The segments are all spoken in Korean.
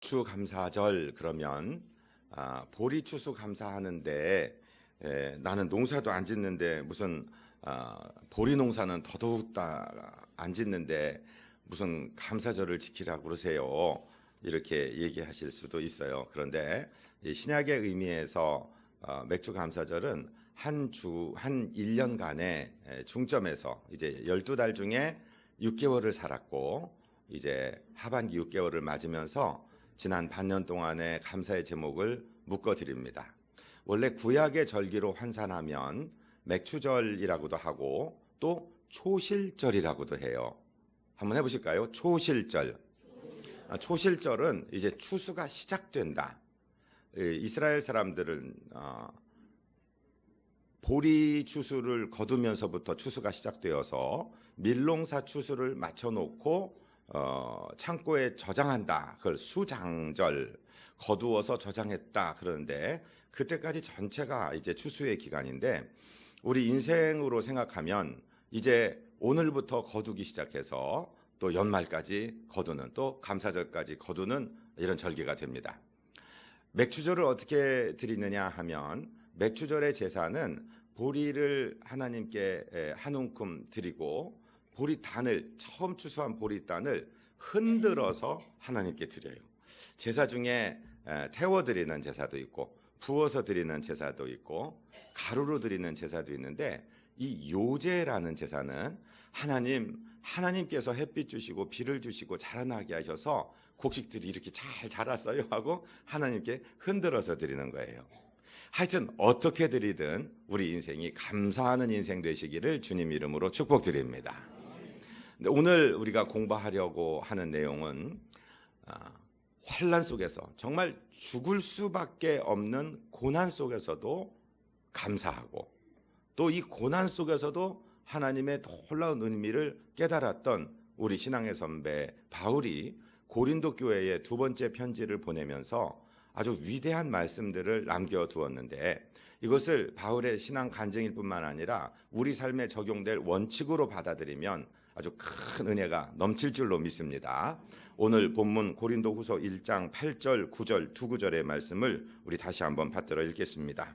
추수감사절 그러면 보리 추수감사하는데 나는 농사도 안 짓는데 무슨 보리 농사는 더더욱 안 짓는데 무슨 감사절을 지키라고 그러세요. 이렇게 얘기하실 수도 있어요. 그런데 이 신약의 의미에서 맥주 감사절은 한 1년간의 중점에서 이제 12달 중에 6개월을 살았고 이제 하반기 6개월을 맞으면서 지난 반년 동안의 감사의 제목을 묶어드립니다. 원래 구약의 절기로 환산하면 맥추절이라고도 하고 또 초실절이라고도 해요. 한번 해보실까요? 초실절. 초실절은 이제 추수가 시작된다. 이스라엘 사람들은 보리 추수를 거두면서부터 추수가 시작되어서 밀농사 추수를 마쳐놓고 창고에 저장한다. 그걸 수장절, 거두어서 저장했다 그러는데 그때까지 전체가 이제 추수의 기간인데 우리 인생으로 생각하면 이제 오늘부터 거두기 시작해서 또 연말까지 거두는 또 감사절까지 거두는 이런 절기가 됩니다. 맥추절을 어떻게 드리느냐 하면 맥추절의 제사는 보리를 하나님께 한 움큼 드리고 보리단을 처음 추수한 보리단을 흔들어서 하나님께 드려요. 제사 중에 태워 드리는 제사도 있고 부어서 드리는 제사도 있고 가루로 드리는 제사도 있는데 이 요제라는 제사는 하나님께서 햇빛 주시고 비를 주시고 자라나게 하셔서 곡식들이 이렇게 잘 자랐어요 하고 하나님께 흔들어서 드리는 거예요. 하여튼 어떻게 드리든 우리 인생이 감사하는 인생 되시기를 주님 이름으로 축복드립니다. 근데 오늘 우리가 공부하려고 하는 내용은 환난 속에서 정말 죽을 수밖에 없는 고난 속에서도 감사하고 또 이 고난 속에서도 하나님의 놀라운 의미를 깨달았던 우리 신앙의 선배 바울이 고린도 교회에 두 번째 편지를 보내면서 아주 위대한 말씀들을 남겨두었는데 이것을 바울의 신앙 간증일 뿐만 아니라 우리 삶에 적용될 원칙으로 받아들이면 아주 큰 은혜가 넘칠 줄로 믿습니다. 오늘 본문 고린도후서 1장 8절 9절 두 구절의 말씀을 우리 다시 한번 받들어 읽겠습니다.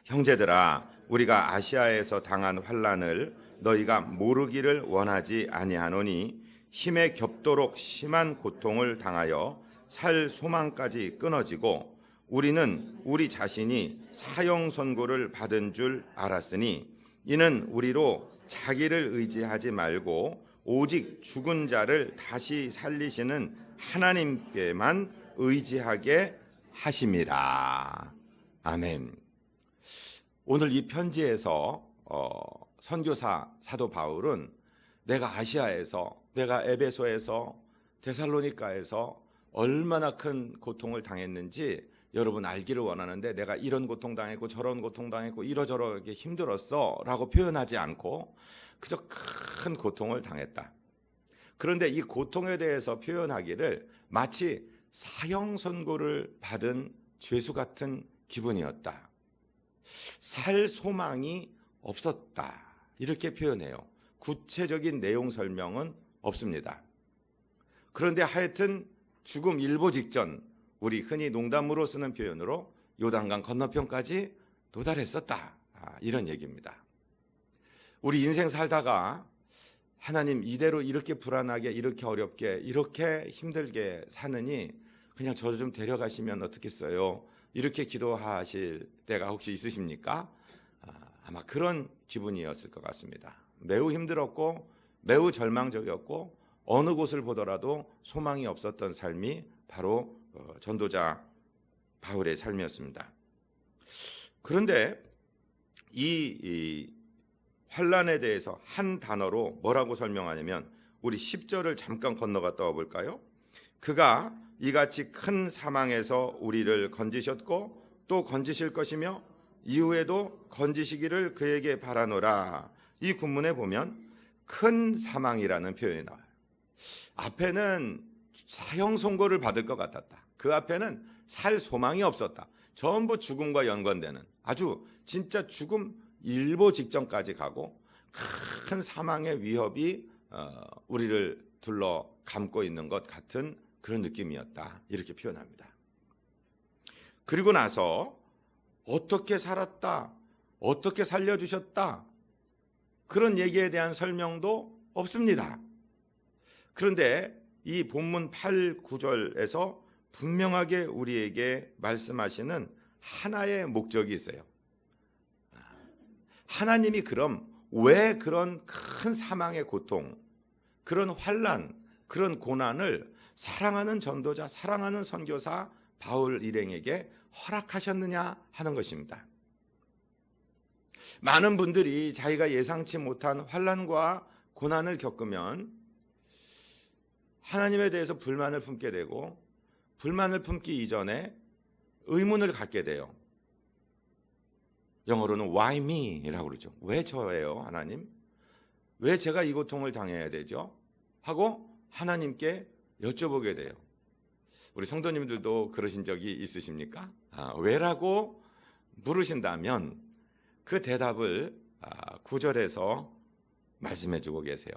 형제들아 우리가 아시아에서 당한 환난을 너희가 모르기를 원하지 아니하노니 힘에 겹도록 심한 고통을 당하여 살 소망까지 끊어지고 우리는 우리 자신이 사형 선고를 받은 줄 알았으니 이는 우리로 자기를 의지하지 말고 오직 죽은 자를 다시 살리시는 하나님께만 의지하게 하심이라. 아멘. 오늘 이 편지에서 선교사 사도 바울은 내가 아시아에서 내가 에베소에서 데살로니가에서 얼마나 큰 고통을 당했는지 여러분 알기를 원하는데 내가 이런 고통 당했고 저런 고통 당했고 이러저러하게 힘들었어 라고 표현하지 않고 그저 큰 고통을 당했다. 그런데 이 고통에 대해서 표현하기를 마치 사형 선고를 받은 죄수 같은 기분이었다. 살 소망이 없었다. 이렇게 표현해요. 구체적인 내용 설명은 없습니다. 그런데 하여튼 죽음 일보 직전 우리 흔히 농담으로 쓰는 표현으로 요단강 건너편까지 도달했었다. 이런 얘기입니다. 우리 인생 살다가 하나님 이대로 이렇게 불안하게 이렇게 어렵게 이렇게 힘들게 사느니 그냥 저 좀 데려가시면 어떻겠어요? 이렇게 기도하실 때가 혹시 있으십니까? 아마 그런 기분이었을 것 같습니다. 매우 힘들었고 매우 절망적이었고 어느 곳을 보더라도 소망이 없었던 삶이 바로 전도자 바울의 삶이었습니다. 그런데 이 환난에 대해서 한 단어로 뭐라고 설명하냐면 우리 10절을 잠깐 건너갔다 와볼까요? 그가 이같이 큰 사망에서 우리를 건지셨고 또 건지실 것이며 이후에도 건지시기를 그에게 바라노라. 이 군문에 보면 큰 사망이라는 표현이 나와요. 앞에는 사형 선고를 받을 것 같았다. 그 앞에는 살 소망이 없었다. 전부 죽음과 연관되는 아주 진짜 죽음 일보 직전까지 가고 큰 사망의 위협이 우리를 둘러 감고 있는 것 같은 그런 느낌이었다. 이렇게 표현합니다. 그리고 나서 어떻게 살았다, 어떻게 살려주셨다, 그런 얘기에 대한 설명도 없습니다. 그런데 이 본문 8, 9절에서 분명하게 우리에게 말씀하시는 하나의 목적이 있어요. 하나님이 그럼 왜 그런 큰 사망의 고통, 그런 환난, 그런 고난을 사랑하는 전도자, 사랑하는 선교사 바울 일행에게 허락하셨느냐 하는 것입니다. 많은 분들이 자기가 예상치 못한 환난과 고난을 겪으면 하나님에 대해서 불만을 품게 되고, 불만을 품기 이전에 의문을 갖게 돼요. 영어로는 why me라고 그러죠. 왜 저예요, 하나님? 왜 제가 이 고통을 당해야 되죠? 하고 하나님께 여쭤보게 돼요. 우리 성도님들도 그러신 적이 있으십니까? 왜라고 물으신다면 그 대답을 9절에서 말씀해 주고 계세요.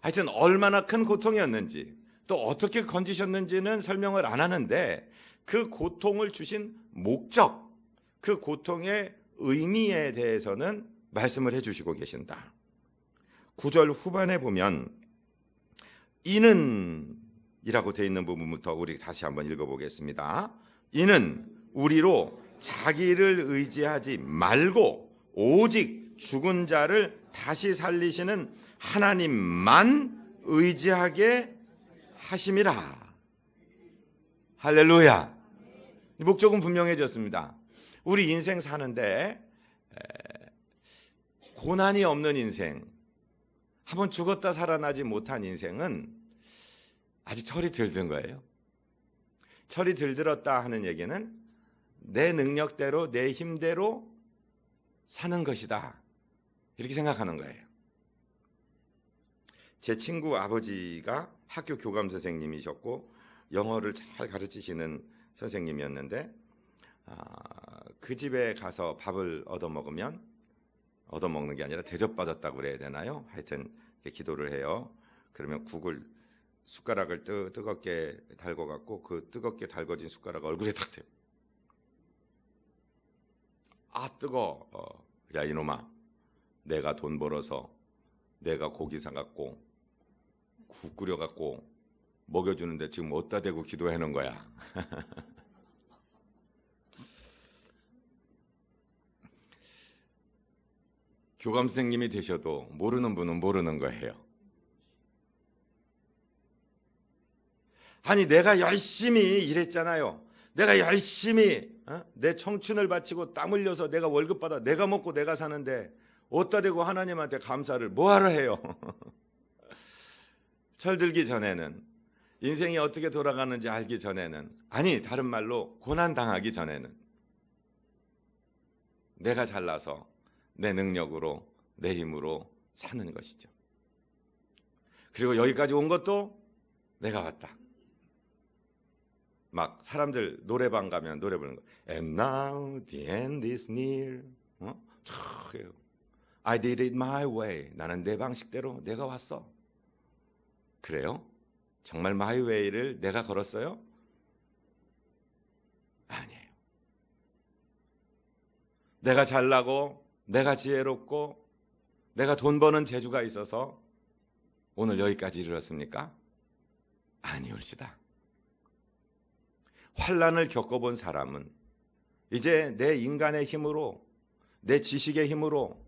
하여튼 얼마나 큰 고통이었는지, 또 어떻게 건지셨는지는 설명을 안 하는데 그 고통을 주신 목적, 그 고통의 의미에 대해서는 말씀을 해주시고 계신다. 9절 후반에 보면 이는 이라고 되어 있는 부분부터 우리 다시 한번 읽어보겠습니다. 이는 우리로 자기를 의지하지 말고 오직 죽은 자를 다시 살리시는 하나님만 의지하게 하심이라. 할렐루야. 목적은 분명해졌습니다. 우리 인생 사는데 고난이 없는 인생, 한번 죽었다 살아나지 못한 인생은 아직 철이 들든 거예요. 철이 들들었다 하는 얘기는 내 능력대로, 내 힘대로 사는 것이다, 이렇게 생각하는 거예요. 제 친구 아버지가 학교 교감 선생님이셨고 영어를 잘 가르치시는 선생님이었는데 그 집에 가서 밥을 얻어먹는 게 아니라 대접받았다고 그래야 되나요? 하여튼 기도를 해요. 그러면 국을 숟가락을 뜨겁게 달궈갖고 그 뜨겁게 달궈진 숟가락 얼굴에 탁 대요. 뜨거워. 야 이놈아, 내가 돈 벌어서 내가 고기 사갖고 국 끓여갖고 먹여주는데 지금 어디다 대고 기도하는 거야. 교감 선생님이 되셔도 모르는 분은 모르는 거예요. 아니 내가 열심히 일했잖아요. 내가 열심히 내 청춘을 바치고 땀 흘려서 내가 월급 받아 내가 먹고 내가 사는데 어디다 대고 하나님한테 감사를 뭐하러 해요. 철들기 전에는, 인생이 어떻게 돌아가는지 알기 전에는, 아니 다른 말로 고난당하기 전에는 내가 잘나서 내 능력으로, 내 힘으로 사는 것이죠. 그리고 여기까지 온 것도 내가 왔다. 막 사람들 노래방 가면 노래 부르는 거. And now the end is near. I did it my way. 나는 내 방식대로 내가 왔어. 그래요? 정말 my way를 내가 걸었어요? 아니에요. 내가 잘나고 내가 지혜롭고 내가 돈 버는 재주가 있어서 오늘 여기까지 이르렀습니까? 아니올시다. 환난을 겪어본 사람은 이제 내 인간의 힘으로, 내 지식의 힘으로,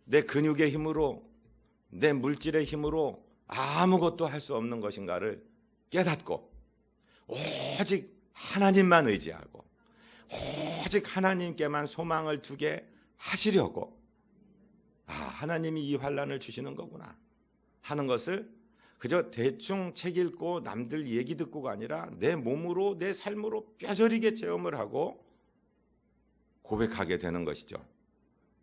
내 근육의 힘으로, 내 물질의 힘으로 아무것도 할 수 없는 것인가를 깨닫고 오직 하나님만 의지하고 오직 하나님께만 소망을 두게 하시려고 하나님이 이 환난을 주시는 거구나 하는 것을 그저 대충 책 읽고 남들 얘기 듣고가 아니라 내 몸으로, 내 삶으로 뼈저리게 체험을 하고 고백하게 되는 것이죠.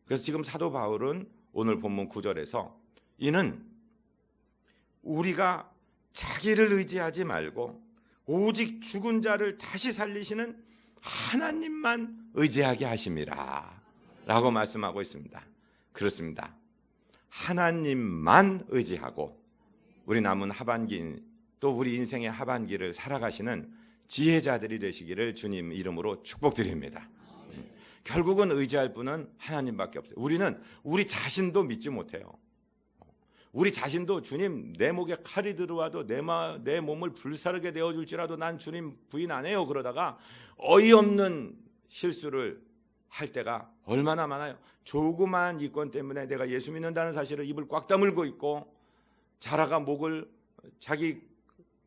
그래서 지금 사도 바울은 오늘 본문 9절에서 이는 우리가 자기를 의지하지 말고 오직 죽은 자를 다시 살리시는 하나님만 의지하게 하심이라 라고 말씀하고 있습니다. 그렇습니다. 하나님만 의지하고 우리 남은 하반기 또 우리 인생의 하반기를 살아가시는 지혜자들이 되시기를 주님 이름으로 축복드립니다. 결국은 의지할 분은 하나님밖에 없어요. 우리는 우리 자신도 믿지 못해요. 우리 자신도 주님 내 목에 칼이 들어와도 내 몸을 불사르게 되어줄지라도 난 주님 부인 안 해요. 그러다가 어이없는 실수를 할 때가 얼마나 많아요. 조그만 이권 때문에 내가 예수 믿는다는 사실을 입을 꽉 다물고 있고 자라가 목을 자기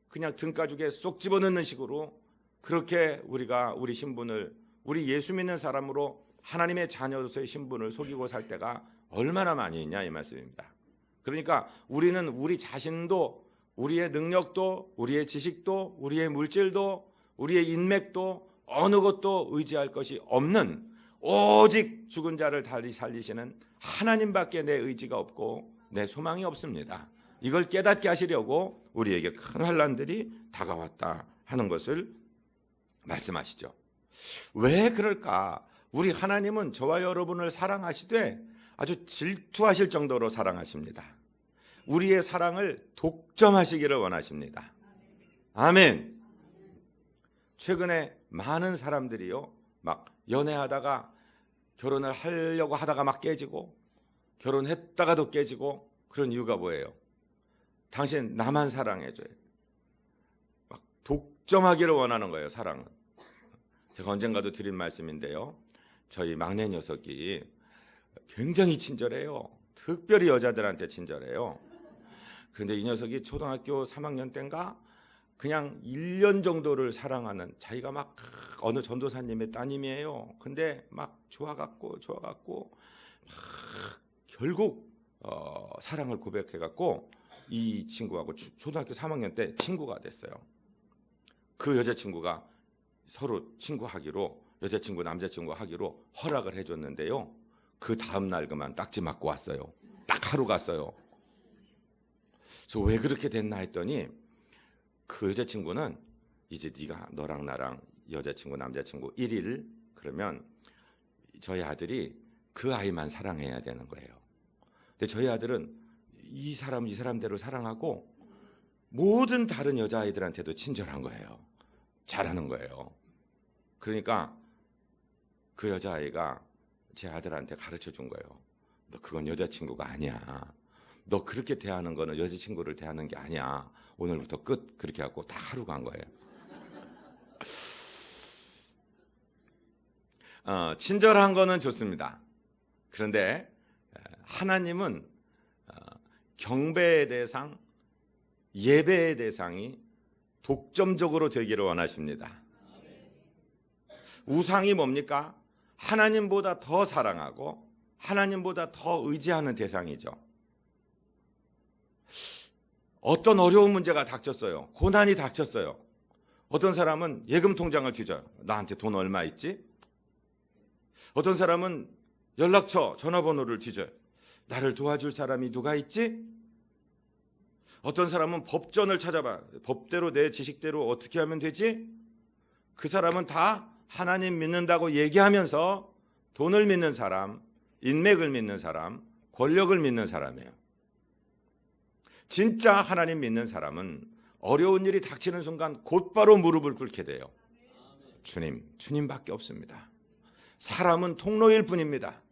그냥 등가죽에 쏙 집어넣는 식으로 그렇게 우리가 우리 신분을 우리 예수 믿는 사람으로 하나님의 자녀로서의 신분을 속이고 살 때가 얼마나 많이 있냐 이 말씀입니다. 그러니까 우리는 우리 자신도 우리의 능력도 우리의 지식도 우리의 물질도 우리의 인맥도 어느 것도 의지할 것이 없는 오직 죽은 자를 다시 살리시는 하나님밖에 내 의지가 없고 내 소망이 없습니다. 이걸 깨닫게 하시려고 우리에게 큰 환난들이 다가왔다 하는 것을 말씀하시죠. 왜 그럴까? 우리 하나님은 저와 여러분을 사랑하시되 아주 질투하실 정도로 사랑하십니다. 우리의 사랑을 독점하시기를 원하십니다. 아멘. 최근에 많은 사람들이요, 막 연애하다가 결혼을 하려고 하다가 막 깨지고 결혼했다가도 깨지고 그런 이유가 뭐예요? 당신 나만 사랑해줘요. 막 독점하기를 원하는 거예요, 사랑은. 제가 언젠가도 드린 말씀인데요. 저희 막내 녀석이 굉장히 친절해요. 특별히 여자들한테 친절해요. 그런데 이 녀석이 초등학교 3학년 때인가 그냥 1년 정도를 사랑하는 자기가 막 어느 전도사님의 따님이에요. 근데 막 좋아갖고 결국 사랑을 고백해갖고 이 친구하고 초등학교 3학년 때 친구가 됐어요. 그 여자친구가 서로 친구하기로 여자친구 남자친구 하기로 허락을 해줬는데요. 그 다음날 그만 딱지 맞고 왔어요. 딱 하루 갔어요. 그래서 왜 그렇게 됐나 했더니 그 여자친구는 이제 네가 너랑 나랑 여자친구 남자친구 1일 그러면 저희 아들이 그 아이만 사랑해야 되는 거예요. 근데 저희 아들은 이 사람대로 사랑하고 모든 다른 여자아이들한테도 친절한 거예요. 잘하는 거예요. 그러니까 그 여자아이가 제 아들한테 가르쳐 준 거예요. 너 그건 여자친구가 아니야. 너 그렇게 대하는 거는 여자친구를 대하는 게 아니야. 오늘부터 끝. 그렇게 하고 다 하루 간 거예요. 친절한 거는 좋습니다. 그런데 하나님은 경배의 대상, 예배의 대상이 독점적으로 되기를 원하십니다. 우상이 뭡니까? 하나님보다 더 사랑하고 하나님보다 더 의지하는 대상이죠. 어떤 어려운 문제가 닥쳤어요. 고난이 닥쳤어요. 어떤 사람은 예금 통장을 뒤져요. 나한테 돈 얼마 있지? 어떤 사람은 연락처, 전화번호를 뒤져요. 나를 도와줄 사람이 누가 있지? 어떤 사람은 법전을 찾아봐. 법대로 내 지식대로 어떻게 하면 되지? 그 사람은 다 하나님 믿는다고 얘기하면서 돈을 믿는 사람, 인맥을 믿는 사람, 권력을 믿는 사람이에요. 진짜 하나님 믿는 사람은 어려운 일이 닥치는 순간 곧바로 무릎을 꿇게 돼요. 주님밖에 없습니다. 사람은 통로일 뿐입니다.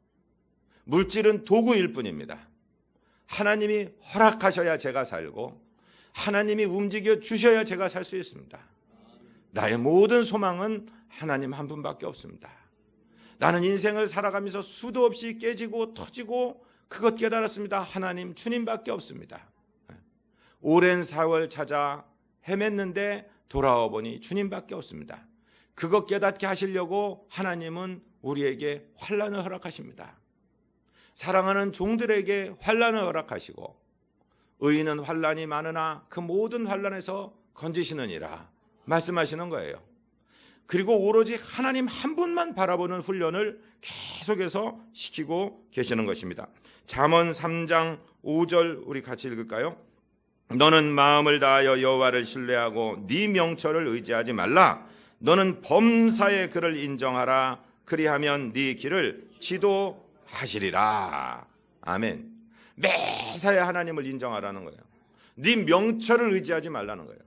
물질은 도구일 뿐입니다. 하나님이 허락하셔야 제가 살고 하나님이 움직여 주셔야 제가 살 수 있습니다. 나의 모든 소망은 하나님 한 분밖에 없습니다. 나는 인생을 살아가면서 수도 없이 깨지고 터지고 그것 깨달았습니다. 하나님, 주님밖에 없습니다. 오랜 세월 찾아 헤맸는데 돌아와 보니 주님밖에 없습니다. 그것 깨닫게 하시려고 하나님은 우리에게 환난을 허락하십니다. 사랑하는 종들에게 환난을 허락하시고 의인은 환난이 많으나 그 모든 환난에서 건지시느니라 말씀하시는 거예요. 그리고 오로지 하나님 한 분만 바라보는 훈련을 계속해서 시키고 계시는 것입니다. 잠언 3장 5절 우리 같이 읽을까요? 너는 마음을 다하여 여호와를 신뢰하고 네 명철을 의지하지 말라. 너는 범사의 그를 인정하라. 그리하면 네 길을 지도하시리라. 아멘. 매사에 하나님을 인정하라는 거예요. 네 명철을 의지하지 말라는 거예요.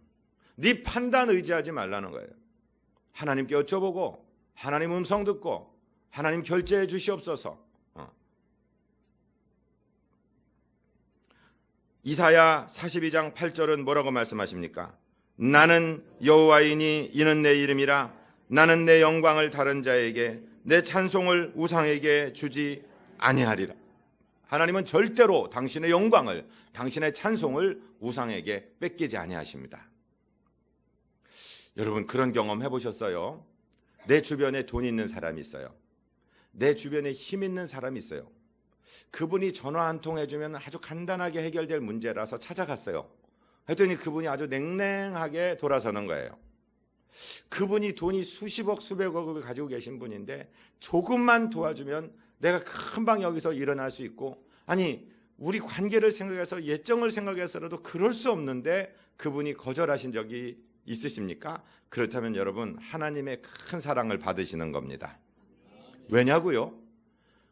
네 판단 의지하지 말라는 거예요. 하나님께 여쭤보고 하나님 음성 듣고 하나님 결제해 주시옵소서. 이사야 42장 8절은 뭐라고 말씀하십니까? 나는 여호와이니 이는 내 이름이라. 나는 내 영광을 다른 자에게 내 찬송을 우상에게 주지 아니하리라. 하나님은 절대로 당신의 영광을, 당신의 찬송을 우상에게 뺏기지 아니하십니다. 여러분 그런 경험 해보셨어요? 내 주변에 돈 있는 사람이 있어요. 내 주변에 힘 있는 사람이 있어요. 그분이 전화 한 통 해주면 아주 간단하게 해결될 문제라서 찾아갔어요. 했더니 그분이 아주 냉랭하게 돌아서는 거예요. 그분이 돈이 수십억 수백억을 가지고 계신 분인데 조금만 도와주면 내가 금방 여기서 일어날 수 있고, 아니 우리 관계를 생각해서 예정을 생각해서라도 그럴 수 없는데 그분이 거절하신 적이 있으십니까? 그렇다면 여러분 하나님의 큰 사랑을 받으시는 겁니다. 왜냐고요?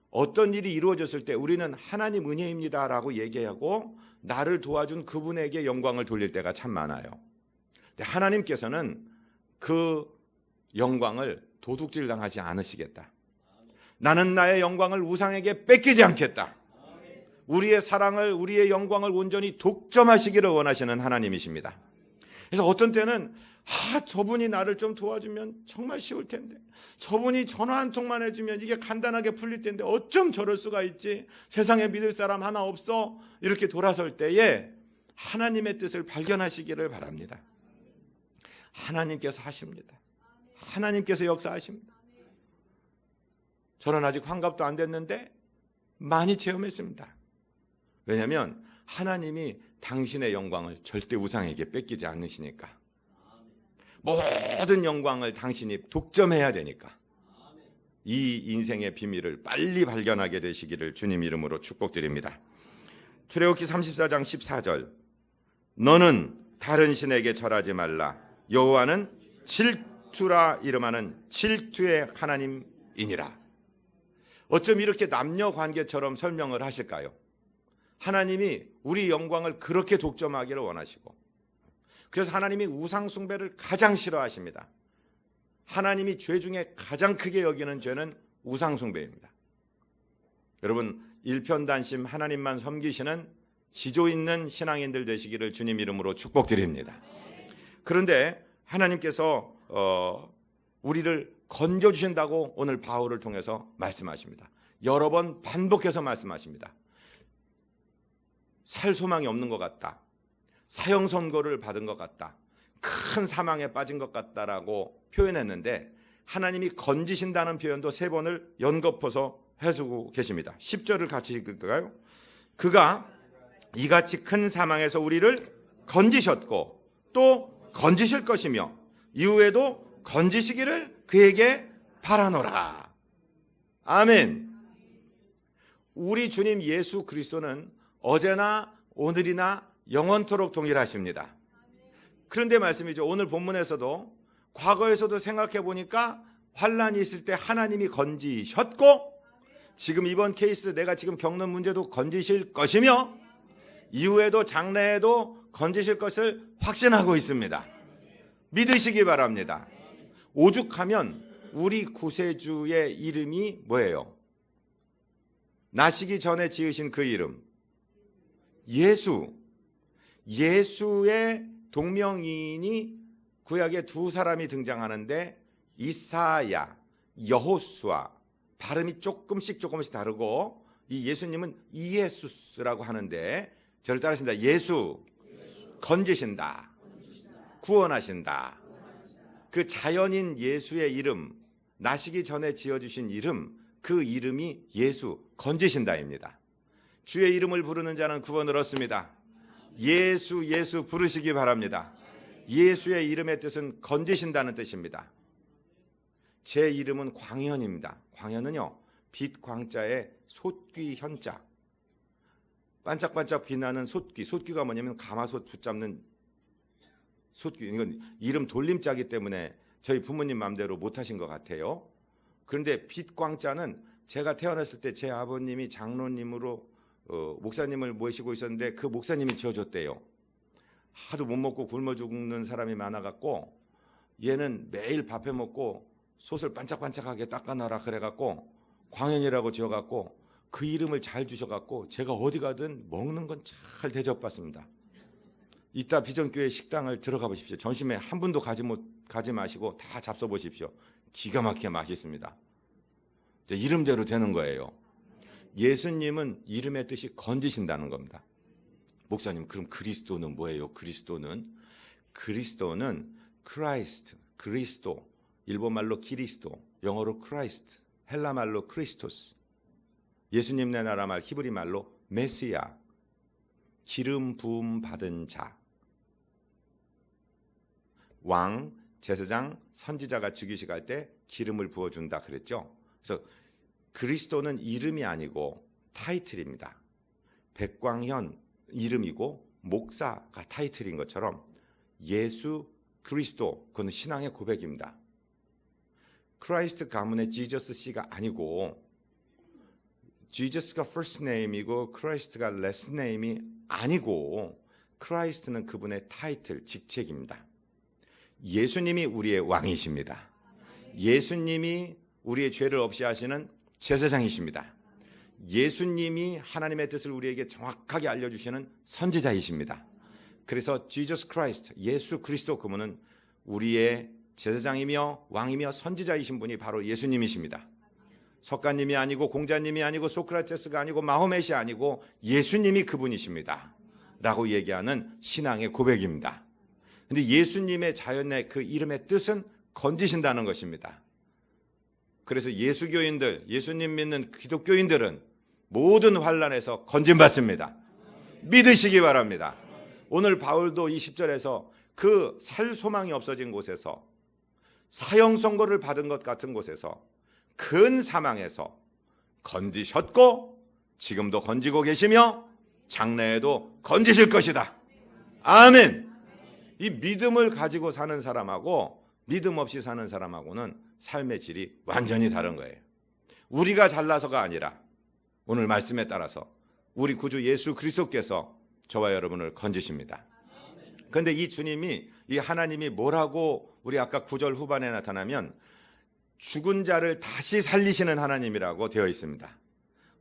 어떤 일이 이루어졌을 때 우리는 하나님 은혜입니다 라고 얘기하고 나를 도와준 그분에게 영광을 돌릴 때가 참 많아요. 근데 하나님께서는 그 영광을 도둑질 당하지 않으시겠다. 나는 나의 영광을 우상에게 뺏기지 않겠다. 우리의 사랑을, 우리의 영광을 온전히 독점하시기를 원하시는 하나님이십니다. 그래서 어떤 때는 저분이 나를 좀 도와주면 정말 쉬울 텐데, 저분이 전화 한 통만 해주면 이게 간단하게 풀릴 텐데 어쩜 저럴 수가 있지, 세상에 믿을 사람 하나 없어, 이렇게 돌아설 때에 하나님의 뜻을 발견하시기를 바랍니다. 하나님께서 하십니다. 하나님께서 역사하십니다. 저는 아직 환갑도 안 됐는데 많이 체험했습니다. 왜냐하면 하나님이 당신의 영광을 절대 우상에게 뺏기지 않으시니까. 모든 영광을 당신이 독점해야 되니까. 이 인생의 비밀을 빨리 발견하게 되시기를 주님 이름으로 축복드립니다. 출애굽기 34장 14절, 너는 다른 신에게 절하지 말라. 여호와는 질투라 이름하는 질투의 하나님이니라. 어쩜 이렇게 남녀 관계처럼 설명을 하실까요? 하나님이 우리 영광을 그렇게 독점하기를 원하시고, 그래서 하나님이 우상 숭배를 가장 싫어하십니다. 하나님이 죄 중에 가장 크게 여기는 죄는 우상 숭배입니다. 여러분 일편단심 하나님만 섬기시는 지조 있는 신앙인들 되시기를 주님 이름으로 축복드립니다. 그런데 하나님께서 우리를 건져주신다고 오늘 바울을 통해서 말씀하십니다. 여러 번 반복해서 말씀하십니다. 살 소망이 없는 것 같다, 사형 선고를 받은 것 같다, 큰 사망에 빠진 것 같다라고 표현했는데 하나님이 건지신다는 표현도 3번을 연거푸서 해주고 계십니다. 10절을 같이 읽을까요? 그가 이같이 큰 사망에서 우리를 건지셨고 또 건지실 것이며 이후에도 건지시기를 그에게 바라노라. 아멘. 우리 주님 예수 그리스도는 어제나 오늘이나 영원토록 동일하십니다. 그런데 말씀이죠. 오늘 본문에서도 과거에서도 생각해 보니까 환란이 있을 때 하나님이 건지셨고, 지금 이번 케이스 내가 지금 겪는 문제도 건지실 것이며 이후에도 장래에도 건지실 것을 확신하고 있습니다. 믿으시기 바랍니다. 오죽하면 우리 구세주의 이름이 뭐예요? 나시기 전에 지으신 그 이름 예수. 예수의 동명이인이 구약에 2사람이 등장하는데 이사야, 여호수아, 발음이 조금씩 다르고 이 예수님은 이예수스라고 하는데 저를 따라하십니다. 예수, 건지신다, 구원하신다. 그 자연인 예수의 이름, 나시기 전에 지어주신 이름, 그 이름이 예수, 건지신다입니다. 주의 이름을 부르는 자는 구원을 얻습니다. 예수, 예수 부르시기 바랍니다. 예수의 이름의 뜻은 건지신다는 뜻입니다. 제 이름은 광현입니다. 광현은요, 빛 광자에 솥귀 현자, 반짝반짝 빛나는 솥귀. 솥귀가 뭐냐면 가마솥 붙잡는 솥귀. 이건 이름 돌림자기 때문에 저희 부모님 마음대로 못하신 것 같아요. 그런데 빛 광자는 제가 태어났을 때 제 아버님이 장로님으로 목사님을 모시고 있었는데 그 목사님이 지어줬대요. 하도 못 먹고 굶어 죽는 사람이 많아갖고 얘는 매일 밥해 먹고 솥을 반짝반짝하게 닦아놔라 그래갖고 광현이라고 지어갖고 그 이름을 잘 주셔갖고 제가 어디 가든 먹는 건 잘 대접받습니다. 이따 비전교회 식당을 들어가 보십시오. 점심에 한 분도 가지 마시고 다 잡숴 보십시오. 기가 막히게 맛있습니다. 이름대로 되는 거예요. 예수님은 이름의 뜻이 건지신다는 겁니다. 목사님, 그럼 그리스도는 뭐예요? 그리스도는 크라이스트, 그리스도, 일본말로 키리스도, 영어로 크라이스트, 헬라말로 크리스토스, 예수님네 나라말 히브리말로 메시아, 기름 부음 받은 자, 왕, 제사장, 선지자가 즉위식 할 때 기름을 부어준다 그랬죠. 그래서 그리스도는 이름이 아니고 타이틀입니다. 백광현 이름이고 목사가 타이틀인 것처럼 예수 그리스도, 그건 신앙의 고백입니다. 크라이스트 가문의 지저스 씨가 아니고 지저스가 first name이고 크라이스트가 last name이 아니고 크라이스트는 그분의 타이틀, 직책입니다. 예수님이 우리의 왕이십니다. 예수님이 우리의 죄를 없이 하시는 제사장이십니다. 예수님이 하나님의 뜻을 우리에게 정확하게 알려주시는 선지자이십니다. 그래서 Jesus Christ, 예수 그리스도 그분은 우리의 제사장이며 왕이며 선지자이신 분이 바로 예수님이십니다. 석가님이 아니고 공자님이 아니고 소크라테스가 아니고 마호멧이 아니고 예수님이 그분이십니다 라고 얘기하는 신앙의 고백입니다. 근데 예수님의 자연의 그 이름의 뜻은 건지신다는 것입니다. 그래서 예수교인들, 예수님 믿는 기독교인들은 모든 환난에서 건진받습니다. 믿으시기 바랍니다. 오늘 바울도 이 10절에서 그 살 소망이 없어진 곳에서, 사형 선고를 받은 것 같은 곳에서, 큰 사망에서 건지셨고 지금도 건지고 계시며 장래에도 건지실 것이다. 아멘. 이 믿음을 가지고 사는 사람하고 믿음 없이 사는 사람하고는 삶의 질이 완전히 다른 거예요. 우리가 잘나서가 아니라 오늘 말씀에 따라서 우리 구주 예수 그리스도께서 저와 여러분을 건지십니다. 그런데 이 주님이, 이 하나님이 뭐라고 우리 아까 9절 후반에 나타나면 죽은 자를 다시 살리시는 하나님이라고 되어 있습니다.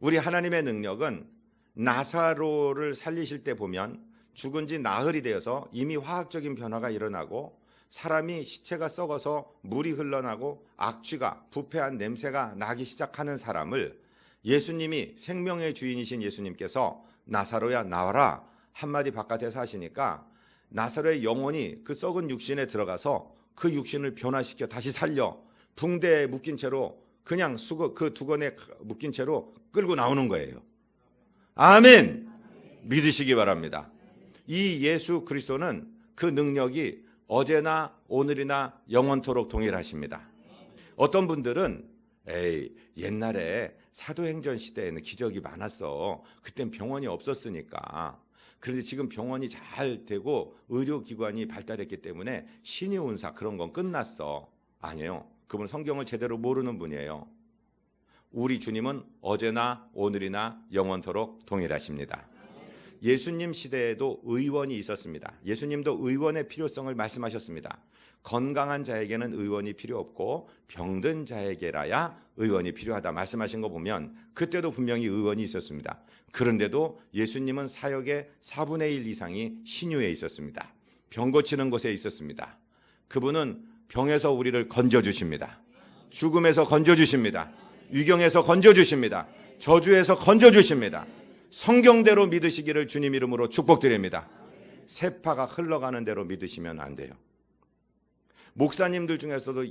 우리 하나님의 능력은 나사로를 살리실 때 보면 죽은 지 나흘이 되어서 이미 화학적인 변화가 일어나고 사람이 시체가 썩어서 물이 흘러나고 악취가, 부패한 냄새가 나기 시작하는 사람을 예수님이, 생명의 주인이신 예수님께서 나사로야 나와라 한마디 바깥에서 하시니까 나사로의 영혼이 그 썩은 육신에 들어가서 그 육신을 변화시켜 다시 살려 붕대에 묶인 채로 그냥 그 두건에 묶인 채로 끌고 나오는 거예요. 아멘. 믿으시기 바랍니다. 이 예수 그리스도는 그 능력이 어제나 오늘이나 영원토록 동일하십니다. 어떤 분들은 옛날에 사도행전 시대에는 기적이 많았어. 그땐 병원이 없었으니까. 그런데 지금 병원이 잘 되고 의료기관이 발달했기 때문에 신의 운사 그런 건 끝났어. 아니에요. 그분은 성경을 제대로 모르는 분이에요. 우리 주님은 어제나 오늘이나 영원토록 동일하십니다. 예수님 시대에도 의원이 있었습니다. 예수님도 의원의 필요성을 말씀하셨습니다. 건강한 자에게는 의원이 필요 없고 병든 자에게라야 의원이 필요하다 말씀하신 거 보면 그때도 분명히 의원이 있었습니다. 그런데도 예수님은 사역의 4분의 1 이상이 신유에 있었습니다. 병 고치는 곳에 있었습니다. 그분은 병에서 우리를 건져주십니다. 죽음에서 건져주십니다. 위경에서 건져주십니다. 저주에서 건져주십니다. 성경대로 믿으시기를 주님 이름으로 축복드립니다. 세파가 흘러가는 대로 믿으시면 안 돼요. 목사님들 중에서도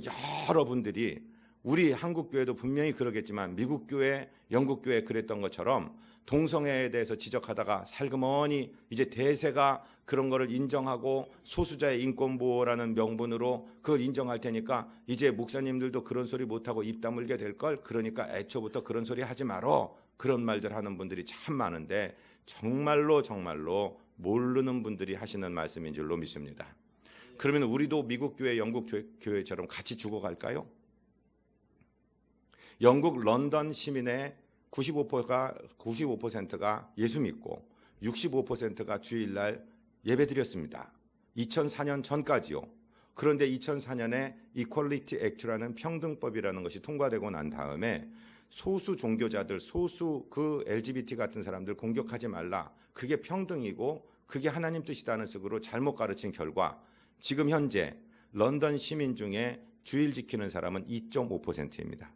여러분들이 우리 한국교회도 분명히 그러겠지만 미국교회, 영국교회 그랬던 것처럼 동성애에 대해서 지적하다가 살그머니 이제 대세가 그런 거를 인정하고 소수자의 인권보호라는 명분으로 그걸 인정할 테니까 이제 목사님들도 그런 소리 못하고 입 다물게 될 걸, 그러니까 애초부터 그런 소리 하지 말어, 그런 말들 하는 분들이 참 많은데 정말로 모르는 분들이 하시는 말씀인 줄로 믿습니다. 그러면 우리도 미국 교회, 영국 교회처럼 같이 죽어갈까요? 영국 런던 시민의 95%가 예수 믿고 65%가 주일날 예배드렸습니다. 2004년 전까지요. 그런데 2004년에 이퀄리티 액트라는 평등법이라는 것이 통과되고 난 다음에 소수 종교자들, 소수 그 LGBT 같은 사람들 공격하지 말라. 그게 평등이고 그게 하나님 뜻이다는 식으로 잘못 가르친 결과 지금 현재 런던 시민 중에 주일 지키는 사람은 2.5%입니다.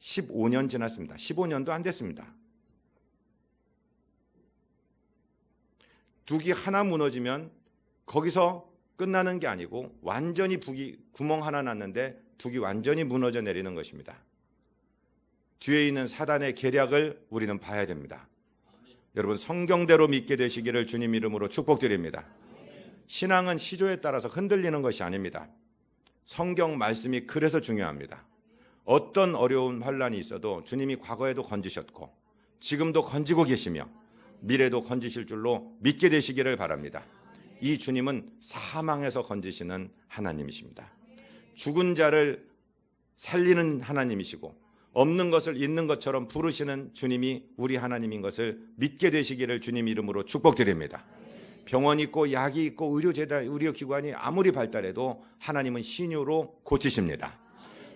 15년 지났습니다. 15년도 안 됐습니다. 둑이 하나 무너지면 거기서 끝나는 게 아니고 완전히 구멍 하나 났는데 둑이 완전히 무너져 내리는 것입니다. 뒤에 있는 사단의 계략을 우리는 봐야 됩니다. 여러분 성경대로 믿게 되시기를 주님 이름으로 축복드립니다. 신앙은 시조에 따라서 흔들리는 것이 아닙니다. 성경 말씀이 그래서 중요합니다. 어떤 어려운 환란이 있어도 주님이 과거에도 건지셨고 지금도 건지고 계시며 미래도 건지실 줄로 믿게 되시기를 바랍니다. 이 주님은 사망에서 건지시는 하나님이십니다. 죽은 자를 살리는 하나님이시고 없는 것을 있는 것처럼 부르시는 주님이 우리 하나님인 것을 믿게 되시기를 주님 이름으로 축복드립니다. 병원이 있고 약이 있고 의료기관이 아무리 발달해도 하나님은 신유로 고치십니다.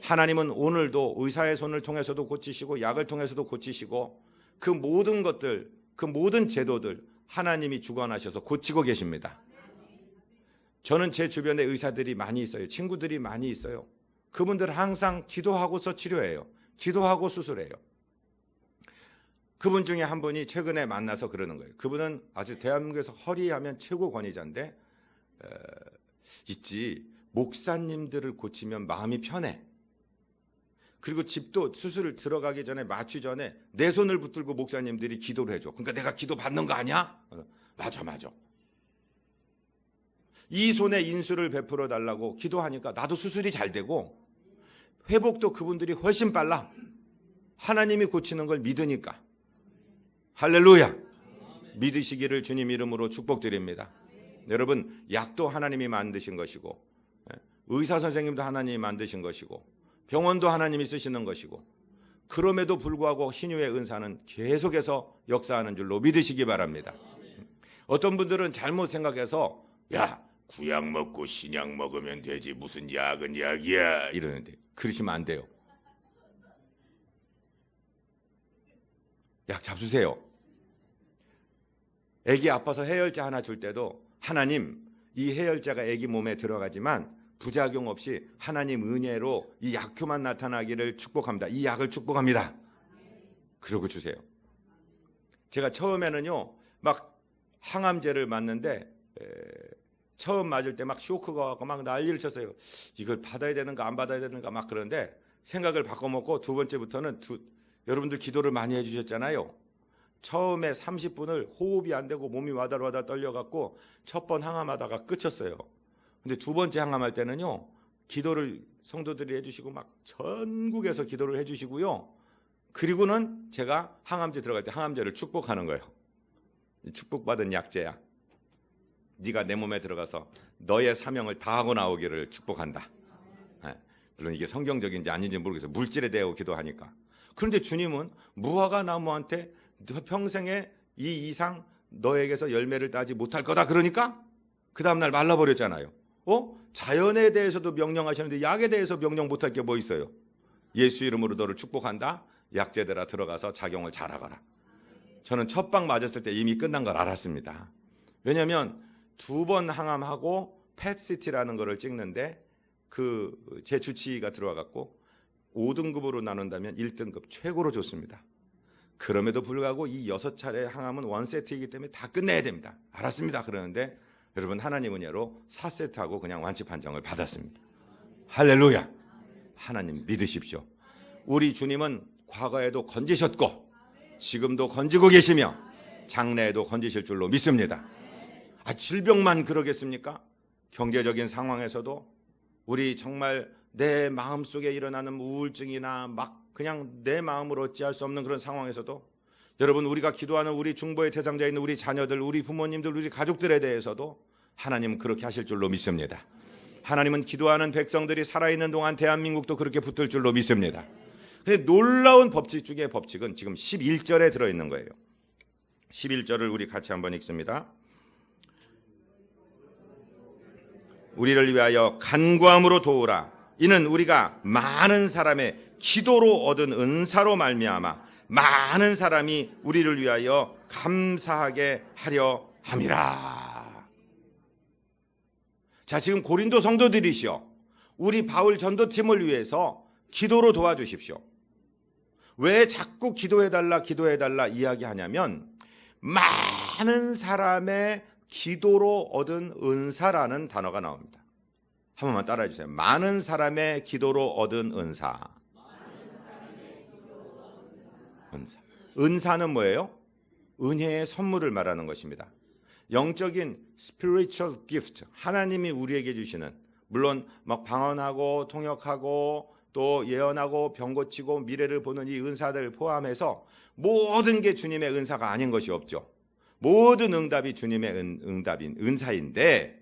하나님은 오늘도 의사의 손을 통해서도 고치시고 약을 통해서도 고치시고 그 모든 것들, 그 모든 제도들 하나님이 주관하셔서 고치고 계십니다. 저는 제 주변에 의사들이 많이 있어요. 친구들이 많이 있어요. 그분들 항상 기도하고서 치료해요. 기도하고 수술해요. 그분 중에 한 분이 최근에 만나서 그러는 거예요. 그분은 아주 대한민국에서 허리하면 최고 권위자인데 있지 목사님들을 고치면 마음이 편해. 그리고 집도 수술을 들어가기 전에 마취 전에 내 손을 붙들고 목사님들이 기도를 해줘. 그러니까 내가 기도 받는 거 아니야? 맞아. 이 손에 인수를 베풀어 달라고 기도하니까 나도 수술이 잘 되고 회복도 그분들이 훨씬 빨라. 하나님이 고치는 걸 믿으니까. 할렐루야. 믿으시기를 주님 이름으로 축복드립니다. 여러분 약도 하나님이 만드신 것이고 의사 선생님도 하나님이 만드신 것이고 병원도 하나님이 쓰시는 것이고 그럼에도 불구하고 신유의 은사는 계속해서 역사하는 줄로 믿으시기 바랍니다. 어떤 분들은 잘못 생각해서 야 구약 먹고 신약 먹으면 되지 무슨 약은 약이야 이러는데 그러시면 안 돼요. 약 잡수세요. 애기 아파서 해열제 하나 줄 때도 하나님 이 해열제가 애기 몸에 들어가지만 부작용 없이 하나님 은혜로 이 약효만 나타나기를 축복합니다. 이 약을 축복합니다. 그러고 주세요. 제가 처음에는요 막 항암제를 맞는데 처음 맞을 때 막 쇼크가 와서 막 난리를 쳤어요. 이걸 받아야 되는가 안 받아야 되는가 막 그러는데 생각을 바꿔먹고 두 번째부터는 여러분들 기도를 많이 해주셨잖아요. 처음에 30분을 호흡이 안 되고 몸이 와달와달 떨려갖고 첫 번 항암하다가 끝쳤어요. 근데 두 번째 항암할 때는요 기도를 성도들이 해주시고 막 전국에서 기도를 해주시고요. 그리고는 제가 항암제 들어갈 때 항암제를 축복하는 거예요. 축복받은 약제야. 네가 내 몸에 들어가서 너의 사명을 다하고 나오기를 축복한다. 물론 이게 성경적인지 아닌지 모르겠어요. 물질에 대하여 기도하니까. 그런데 주님은 무화과 나무한테 평생에 이 이상 너에게서 열매를 따지 못할 거다 그러니까 그 다음날 말라버렸잖아요. 자연에 대해서도 명령하시는데 약에 대해서 명령 못할 게 뭐 있어요. 예수 이름으로 너를 축복한다. 약제들아 들어가서 작용을 잘하거라. 저는 첫 방 맞았을 때 이미 끝난 걸 알았습니다. 왜냐하면 두 번 항암하고 펫시티라는 거를 찍는데 제 주치의가 들어와 갖고 5등급으로 나눈다면 1등급 최고로 좋습니다. 그럼에도 불구하고 이 6차례 항암은 1세트이기 때문에 다 끝내야 됩니다. 알았습니다. 그러는데 여러분 하나님 은혜로 4세트하고 그냥 완치 판정을 받았습니다. 할렐루야. 하나님 믿으십시오. 우리 주님은 과거에도 건지셨고 지금도 건지고 계시며 장래에도 건지실 줄로 믿습니다. 질병만 그러겠습니까? 경제적인 상황에서도 우리 정말 내 마음속에 일어나는 우울증이나 막 그냥 내 마음을 어찌할 수 없는 그런 상황에서도 여러분 우리가 기도하는 우리 중보의 대상자에 있는 우리 자녀들, 우리 부모님들, 우리 가족들에 대해서도 하나님은 그렇게 하실 줄로 믿습니다. 하나님은 기도하는 백성들이 살아있는 동안 대한민국도 그렇게 붙을 줄로 믿습니다. 근데 놀라운 법칙 중에 법칙은 지금 11절에 들어있는 거예요. 11절을 우리 같이 한번 읽습니다. 우리를 위하여 간구함으로 도우라. 이는 우리가 많은 사람의 기도로 얻은 은사로 말미암아 많은 사람이 우리를 위하여 감사하게 하려 함이라. 자, 지금 고린도 성도들이시여, 우리 바울 전도팀을 위해서 기도로 도와주십시오. 왜 자꾸 기도해달라 이야기하냐면, 많은 사람의 기도로 얻은 은사라는 단어가 나옵니다. 한 번만 따라해 주세요. 많은 사람의 기도로 얻은 은사. 은사는 뭐예요? 은혜의 선물을 말하는 것입니다. 영적인 spiritual gift, 하나님이 우리에게 주시는, 물론 막 방언하고 통역하고 또 예언하고 병 고치고 미래를 보는 이 은사들 포함해서 모든 게 주님의 은사가 아닌 것이 없죠. 모든 응답이 주님의 응답인 은사인데,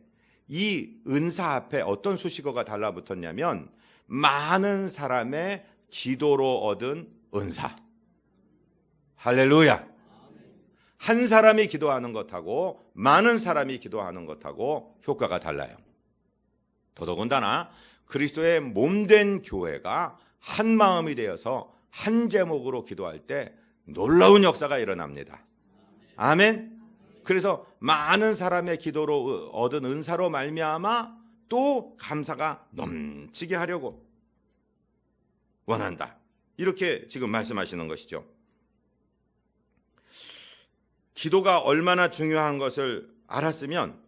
이 은사 앞에 어떤 수식어가 달라붙었냐면 많은 사람의 기도로 얻은 은사. 할렐루야. 한 사람이 기도하는 것하고 많은 사람이 기도하는 것하고 효과가 달라요. 더더군다나 그리스도의 몸된 교회가 한 마음이 되어서 한 제목으로 기도할 때 놀라운 역사가 일어납니다. 아멘. 그래서 많은 사람의 기도로 얻은 은사로 말미암아 또 감사가 넘치게 하려고 원한다. 이렇게 지금 말씀하시는 것이죠. 기도가 얼마나 중요한 것을 알았으면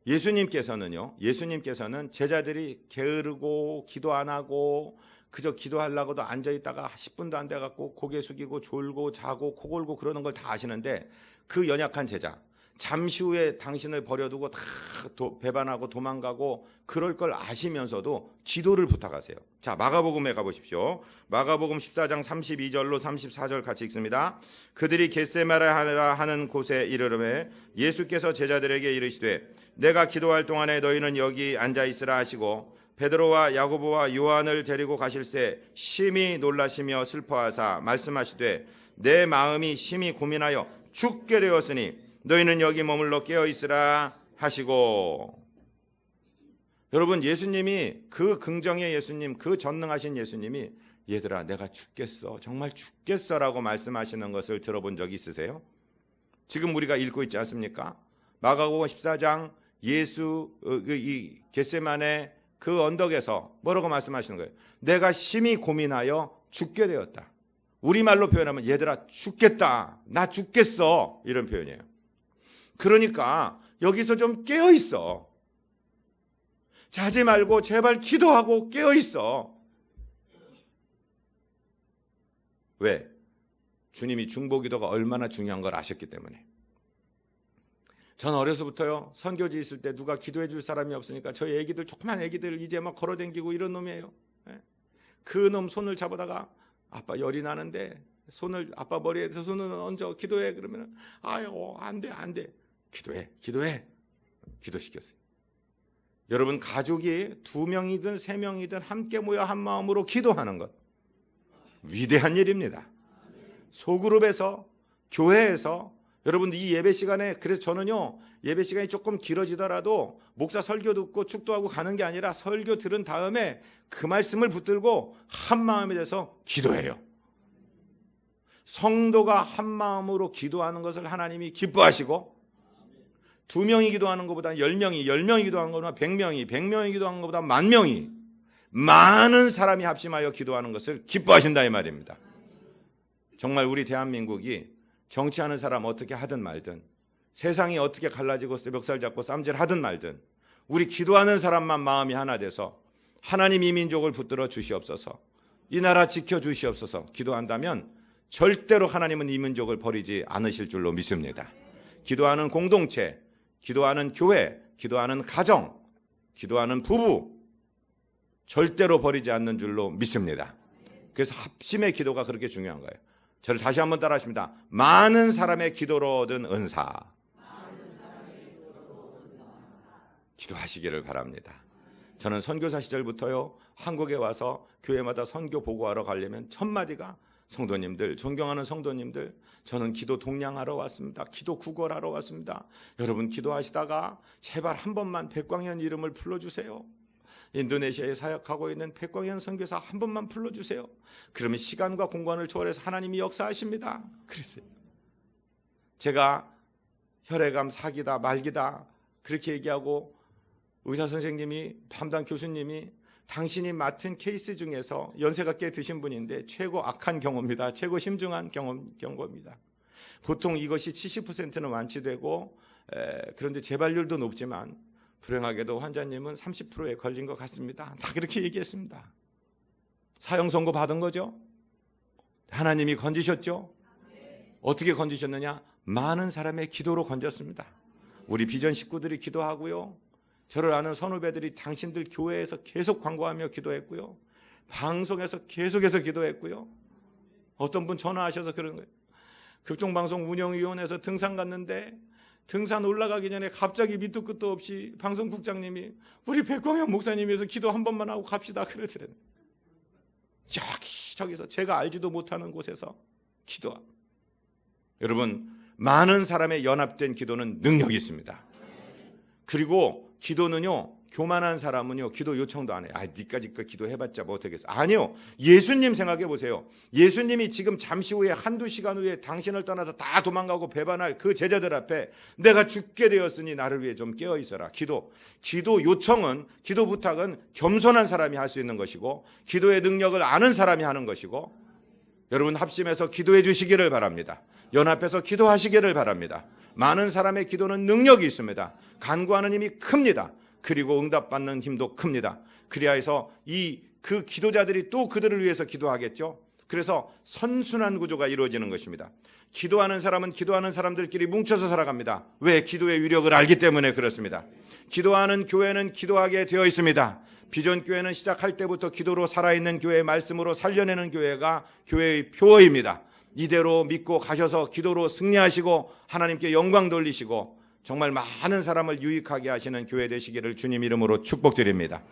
예수님께서는 제자들이 게으르고 기도 안 하고 그저 기도하려고도 앉아있다가 10분도 안 돼갖고 고개 숙이고 졸고 자고 코 골고 그러는 걸 다 아시는데, 그 연약한 제자, 잠시 후에 당신을 버려두고 다 배반하고 도망가고 그럴 걸 아시면서도 기도를 부탁하세요. 자, 마가복음에 가보십시오. 마가복음 14장 32절로 34절 같이 읽습니다. 그들이 겟세마네라 하는 곳에 이르르매 예수께서 제자들에게 이르시되 내가 기도할 동안에 너희는 여기 앉아있으라 하시고, 베드로와 야고보와 요한을 데리고 가실새 심히 놀라시며 슬퍼하사 말씀하시되 내 마음이 심히 고민하여 죽게 되었으니 너희는 여기 머물러 깨어있으라 하시고. 여러분, 예수님이, 그 긍정의 예수님, 그 전능하신 예수님이 얘들아 내가 죽겠어, 정말 죽겠어라고 말씀하시는 것을 들어본 적이 있으세요? 지금 우리가 읽고 있지 않습니까? 마가복음 14장 예수 이 겟세마네 그 언덕에서 뭐라고 말씀하시는 거예요? 내가 심히 고민하여 죽게 되었다. 우리말로 표현하면 얘들아 죽겠다, 나 죽겠어, 이런 표현이에요. 그러니까 여기서 좀 깨어있어. 자지 말고 제발 기도하고 깨어있어. 왜? 주님이 중보기도가 얼마나 중요한 걸 아셨기 때문에. 전 어려서부터요, 선교지 있을 때 누가 기도해 줄 사람이 없으니까 저희 애기들, 조그만 애기들 이제 막 걸어댕기고 이런 놈이에요. 그 놈 손을 잡아다가 아빠 열이 나는데 손을 아빠 머리에 대서 손을 얹어 기도해. 그러면 아유 안 돼. 기도해. 기도시켰어요. 여러분, 가족이 2명이든 3명이든 함께 모여 한 마음으로 기도하는 것, 위대한 일입니다. 소그룹에서, 교회에서, 여러분 이 예배 시간에, 그래서 저는요 예배 시간이 조금 길어지더라도 목사 설교 듣고 축도하고 가는 게 아니라 설교 들은 다음에 그 말씀을 붙들고 한 마음이 돼서 기도해요. 성도가 한 마음으로 기도하는 것을 하나님이 기뻐하시고, 2명이 기도하는 것보다 10명이, 10명이 기도하는 것보다 100명이, 100명이 기도하는 것보다 10,000명이, 많은 사람이 합심하여 기도하는 것을 기뻐하신다 이 말입니다. 정말 우리 대한민국이 정치하는 사람 어떻게 하든 말든, 세상이 어떻게 갈라지고 멱살 잡고 쌈질하든 말든, 우리 기도하는 사람만 마음이 하나 돼서 하나님 이 민족을 붙들어 주시옵소서, 이 나라 지켜주시옵소서 기도한다면 절대로 하나님은 이 민족을 버리지 않으실 줄로 믿습니다. 기도하는 공동체, 기도하는 교회, 기도하는 가정, 기도하는 부부 절대로 버리지 않는 줄로 믿습니다. 그래서 합심의 기도가 그렇게 중요한 거예요. 저를 다시 한번 따라하십니다. 많은 사람의 기도로 얻은 은사. 기도하시기를 바랍니다. 저는 선교사 시절부터요, 한국에 와서 교회마다 선교 보고하러 가려면 첫 마디가 성도님들, 존경하는 성도님들, 저는 기도 동량하러 왔습니다. 기도 구걸하러 왔습니다. 여러분 기도하시다가 제발 한 번만 백광현 이름을 불러주세요. 인도네시아에 사역하고 있는 백광현 선교사 한 번만 불러주세요. 그러면 시간과 공간을 초월해서 하나님이 역사하십니다. 그랬어요. 제가 혈액암 사기다 말기다 그렇게 얘기하고 의사 선생님이 담당 교수님이 당신이 맡은 케이스 중에서 연세가 꽤 드신 분인데 최고 악한 경우입니다. 최고 심중한 경고입니다. 보통 이것이 70%는 완치되고 그런데 재발률도 높지만 불행하게도 환자님은 30%에 걸린 것 같습니다. 다 그렇게 얘기했습니다. 사형 선고 받은 거죠. 하나님이 건지셨죠. 어떻게 건지셨느냐? 많은 사람의 기도로 건졌습니다. 우리 비전 식구들이 기도하고요. 저를 아는 선후배들이 당신들 교회에서 계속 광고하며 기도했고요. 방송에서 계속해서 기도했고요. 어떤 분 전화하셔서 그런 거예요. 극동방송 운영위원회에서 등산 갔는데 등산 올라가기 전에 갑자기 밑도 끝도 없이 방송국장님이 우리 백광현 목사님에서 기도 한 번만 하고 갑시다 그러더래요. 저기서 제가 알지도 못하는 곳에서 기도하고. 여러분 많은 사람의 연합된 기도는 능력이 있습니다. 그리고 기도는요, 교만한 사람은요 기도 요청도 안 해요. 니까지 기도해봤자 뭐 어떻겠어. 아니요, 예수님 생각해 보세요. 예수님이 지금 잠시 후에 한두 시간 후에 당신을 떠나서 다 도망가고 배반할 그 제자들 앞에 내가 죽게 되었으니 나를 위해 좀 깨어 있어라. 기도 요청은, 기도 부탁은 겸손한 사람이 할 수 있는 것이고 기도의 능력을 아는 사람이 하는 것이고, 여러분 합심해서 기도해 주시기를 바랍니다. 연합해서 기도하시기를 바랍니다. 많은 사람의 기도는 능력이 있습니다. 간구하는 힘이 큽니다. 그리고 응답받는 힘도 큽니다. 그리하여 그 기도자들이 또 그들을 위해서 기도하겠죠. 그래서 선순환 구조가 이루어지는 것입니다. 기도하는 사람은 기도하는 사람들끼리 뭉쳐서 살아갑니다. 왜? 기도의 위력을 알기 때문에 그렇습니다. 기도하는 교회는 기도하게 되어 있습니다. 비전교회는 시작할 때부터 기도로 살아있는 교회, 말씀으로 살려내는 교회가 교회의 표어입니다. 이대로 믿고 가셔서 기도로 승리하시고 하나님께 영광 돌리시고 정말 많은 사람을 유익하게 하시는 교회 되시기를 주님 이름으로 축복드립니다.